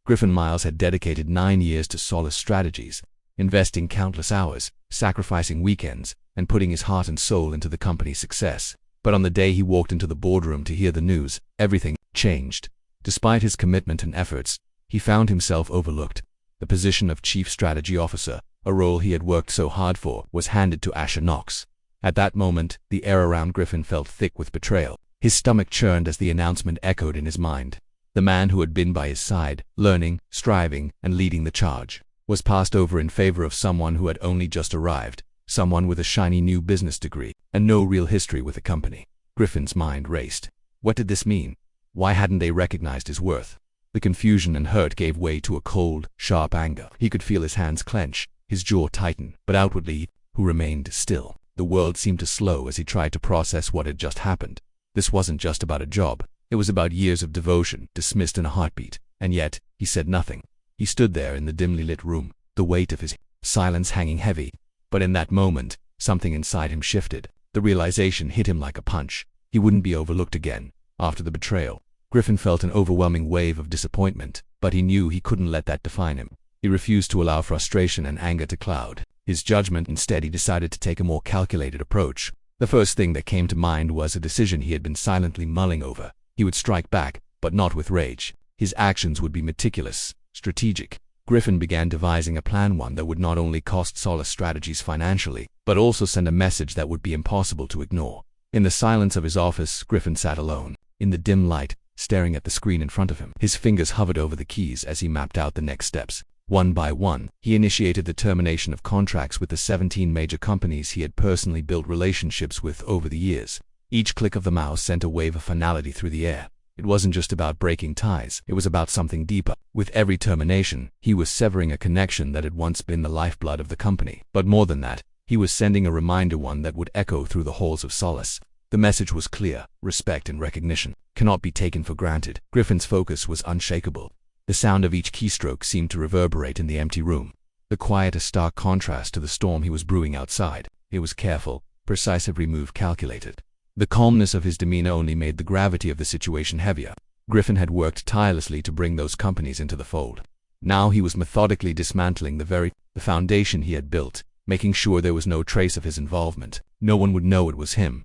Griffin Miles had dedicated 9 years to Solace strategies, investing countless hours, sacrificing weekends, and putting his heart and soul into the company's success. But on the day he walked into the boardroom to hear the news, everything changed. Despite his commitment and efforts, he found himself overlooked. The position of Chief Strategy Officer, a role he had worked so hard for, was handed to Asher Knox. At that moment, the air around Griffin felt thick with betrayal. His stomach churned as the announcement echoed in his mind. The man who had been by his side, learning, striving, and leading the charge, was passed over in favor of someone who had only just arrived, someone with a shiny new business degree, and no real history with the company. Griffin's mind raced. What did this mean? Why hadn't they recognized his worth? The confusion and hurt gave way to a cold, sharp anger. He could feel his hands clench, his jaw tighten, but outwardly, he remained still. The world seemed to slow as he tried to process what had just happened. This wasn't just about a job. It was about years of devotion, dismissed in a heartbeat. And yet, he said nothing. He stood there in the dimly lit room, the weight of his silence hanging heavy. But in that moment, something inside him shifted. The realization hit him like a punch. He wouldn't be overlooked again. After the betrayal, Griffin felt an overwhelming wave of disappointment, but he knew he couldn't let that define him. He refused to allow frustration and anger to cloud his judgment. Instead, he decided to take a more calculated approach. The first thing that came to mind was a decision he had been silently mulling over. He would strike back, but not with rage. His actions would be meticulous, strategic. Griffin began devising a plan, one that would not only cost Solace Strategies financially, but also send a message that would be impossible to ignore. In the silence of his office, Griffin sat alone, in the dim light, staring at the screen in front of him. His fingers hovered over the keys as he mapped out the next steps. One by one, he initiated the termination of contracts with the 17 major companies he had personally built relationships with over the years. Each click of the mouse sent a wave of finality through the air. It wasn't just about breaking ties, it was about something deeper. With every termination, he was severing a connection that had once been the lifeblood of the company. But more than that, he was sending a reminder, one that would echo through the halls of Solace. The message was clear: respect and recognition cannot be taken for granted. Griffin's focus was unshakable. The sound of each keystroke seemed to reverberate in the empty room. The quiet, a stark contrast to the storm he was brewing outside. It was careful, precise, every move calculated. The calmness of his demeanor only made the gravity of the situation heavier. Griffin had worked tirelessly to bring those companies into the fold. Now he was methodically dismantling the foundation he had built, making sure there was no trace of his involvement. No one would know it was him.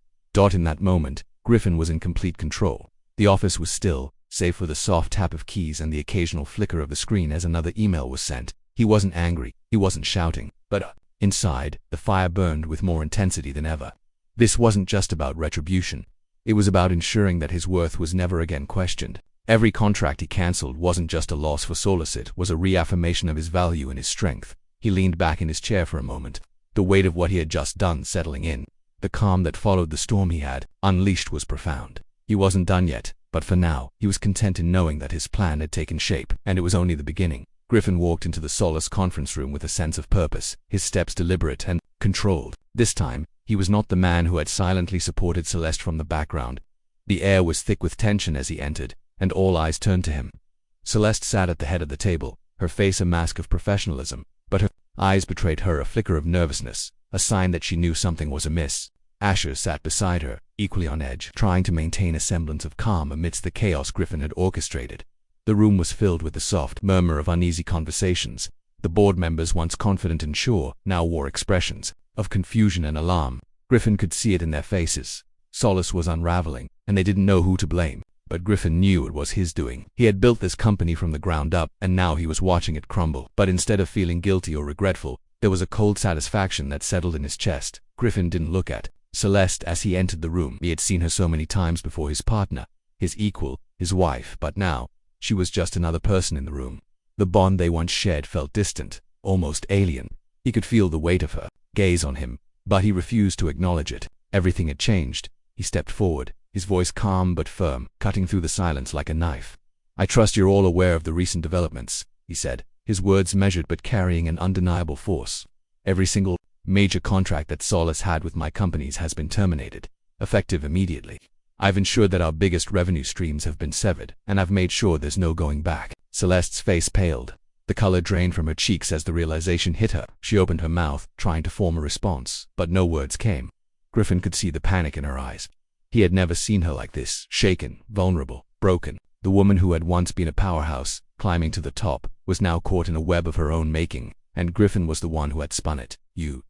In that moment, Griffin was in complete control. The office was still, save for the soft tap of keys and the occasional flicker of the screen as another email was sent. He wasn't angry, he wasn't shouting, but inside, the fire burned with more intensity than ever. This wasn't just about retribution. It was about ensuring that his worth was never again questioned. Every contract he cancelled wasn't just a loss for Solace, it was a reaffirmation of his value and his strength. He leaned back in his chair for a moment, the weight of what he had just done settling in. The calm that followed the storm he had unleashed was profound. He wasn't done yet, but for now, he was content in knowing that his plan had taken shape, and it was only the beginning. Griffin walked into the Solace conference room with a sense of purpose, his steps deliberate and controlled. This time, he was not the man who had silently supported Celeste from the background. The air was thick with tension as he entered, and all eyes turned to him. Celeste sat at the head of the table, her face a mask of professionalism, but her eyes betrayed her a flicker of nervousness, a sign that she knew something was amiss. Asher sat beside her, equally on edge, trying to maintain a semblance of calm amidst the chaos Griffin had orchestrated. The room was filled with the soft murmur of uneasy conversations. The board members, once confident and sure, now wore expressions of confusion and alarm. Griffin could see it in their faces. Solace was unraveling, and they didn't know who to blame. But Griffin knew it was his doing. He had built this company from the ground up, and now he was watching it crumble. But instead of feeling guilty or regretful, there was a cold satisfaction that settled in his chest. Griffin didn't look at Celeste as he entered the room. He had seen her so many times before, his partner, his equal, his wife, but now, she was just another person in the room. The bond they once shared felt distant, almost alien. He could feel the weight of her gaze on him, but he refused to acknowledge it. Everything had changed. He stepped forward, his voice calm but firm, cutting through the silence like a knife. "I trust you're all aware of the recent developments," he said, his words measured but carrying an undeniable force. "Every single major contract that Solace had with my companies has been terminated, effective immediately. I've ensured that our biggest revenue streams have been severed, and I've made sure there's no going back." Celeste's face paled. The color drained from her cheeks as the realization hit her. She opened her mouth, trying to form a response, but no words came. Griffin could see the panic in her eyes. He had never seen her like this, shaken, vulnerable, broken. The woman who had once been a powerhouse, climbing to the top, was now caught in a web of her own making, and Griffin was the one who had spun it. You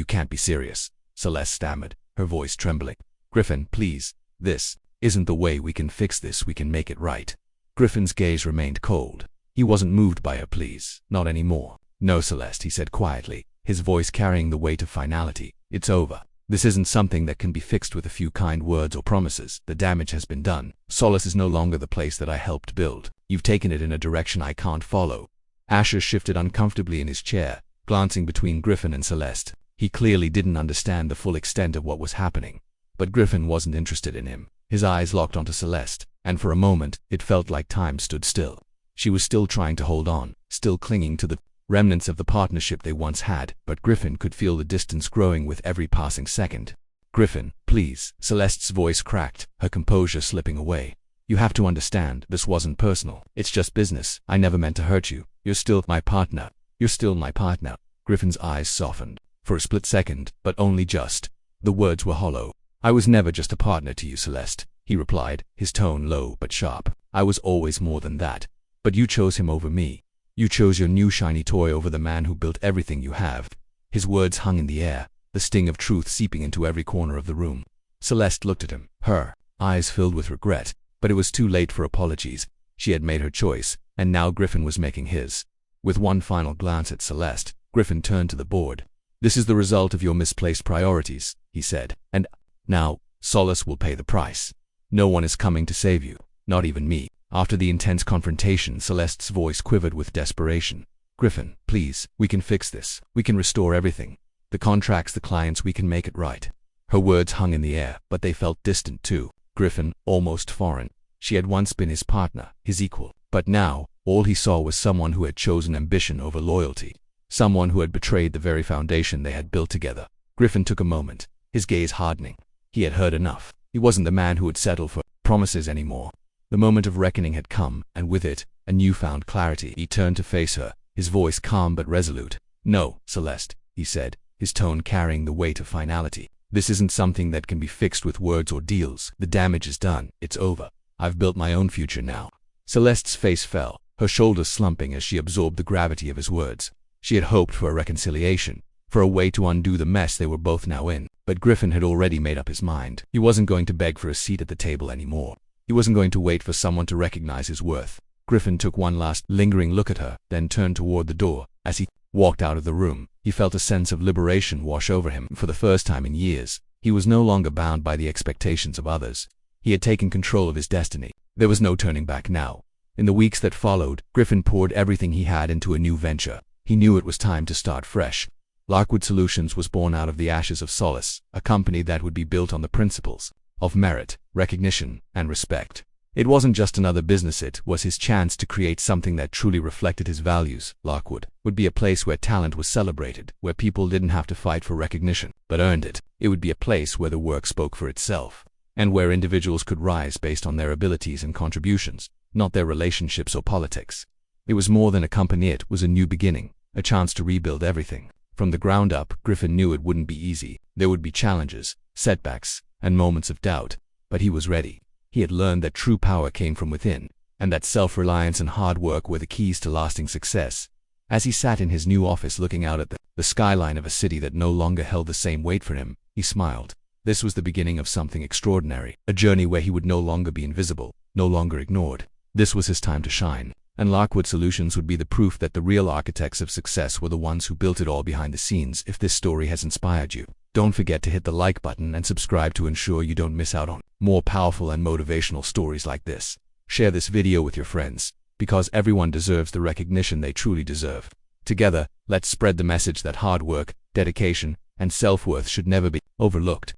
can't be serious, Celeste stammered, her voice trembling. Griffin, please, this isn't the way. We can fix this, we can make it right. Griffin's gaze remained cold. He wasn't moved by her pleas, not anymore. No, Celeste, he said quietly, his voice carrying the weight of finality. It's over. This isn't something that can be fixed with a few kind words or promises. The damage has been done. Solace is no longer the place that I helped build. You've taken it in a direction I can't follow. Asher shifted uncomfortably in his chair, glancing between Griffin and Celeste. He clearly didn't understand the full extent of what was happening. But Griffin wasn't interested in him. His eyes locked onto Celeste, and for a moment, it felt like time stood still. She was still trying to hold on, still clinging to the remnants of the partnership they once had, but Griffin could feel the distance growing with every passing second. Griffin, please, Celeste's voice cracked, her composure slipping away. You have to understand, this wasn't personal. It's just business. I never meant to hurt you. You're still my partner. You're still my partner. Griffin's eyes softened. For a split second, but only just. The words were hollow. I was never just a partner to you, Celeste, he replied, his tone low but sharp. I was always more than that. But you chose him over me. You chose your new shiny toy over the man who built everything you have. His words hung in the air, the sting of truth seeping into every corner of the room. Celeste looked at him, her eyes filled with regret, but it was too late for apologies. She had made her choice, and now Griffin was making his. With one final glance at Celeste, Griffin turned to the board. This is the result of your misplaced priorities, he said, and now, Solace will pay the price. No one is coming to save you, not even me. After the intense confrontation, Celeste's voice quivered with desperation. Griffin, please, we can fix this. We can restore everything. The contracts, the clients, we can make it right. Her words hung in the air, but they felt distant too. Griffin, almost foreign. She had once been his partner, his equal. But now, all he saw was someone who had chosen ambition over loyalty. Someone who had betrayed the very foundation they had built together. Griffin took a moment, his gaze hardening. He had heard enough. He wasn't the man who would settle for promises anymore. The moment of reckoning had come, and with it, a newfound clarity. He turned to face her, his voice calm but resolute. No, Celeste, he said, his tone carrying the weight of finality. This isn't something that can be fixed with words or deals. The damage is done. It's over. I've built my own future now. Celeste's face fell, her shoulders slumping as she absorbed the gravity of his words. She had hoped for a reconciliation, for a way to undo the mess they were both now in. But Griffin had already made up his mind. He wasn't going to beg for a seat at the table anymore. He wasn't going to wait for someone to recognize his worth. Griffin took one last lingering look at her, then turned toward the door. As he walked out of the room, he felt a sense of liberation wash over him. For the first time in years, he was no longer bound by the expectations of others. He had taken control of his destiny. There was no turning back now. In the weeks that followed, Griffin poured everything he had into a new venture. He knew it was time to start fresh. Larkwood Solutions was born out of the ashes of Solace, a company that would be built on the principles of merit, recognition, and respect. It wasn't just another business, it was his chance to create something that truly reflected his values. Larkwood would be a place where talent was celebrated, where people didn't have to fight for recognition, but earned it. It would be a place where the work spoke for itself, and where individuals could rise based on their abilities and contributions, not their relationships or politics. It was more than a company, it was a new beginning, a chance to rebuild everything. From the ground up, Griffin knew it wouldn't be easy. There would be challenges, setbacks, and moments of doubt, but he was ready. He had learned that true power came from within, and that self-reliance and hard work were the keys to lasting success. As he sat in his new office looking out at the skyline of a city that no longer held the same weight for him, he smiled. This was the beginning of something extraordinary, a journey where he would no longer be invisible, no longer ignored. This was his time to shine, and Larkwood Solutions would be the proof that the real architects of success were the ones who built it all behind the scenes. If this story has inspired you, don't forget to hit the like button and subscribe to ensure you don't miss out on more powerful and motivational stories like this. Share this video with your friends, because everyone deserves the recognition they truly deserve. Together, let's spread the message that hard work, dedication, and self-worth should never be overlooked.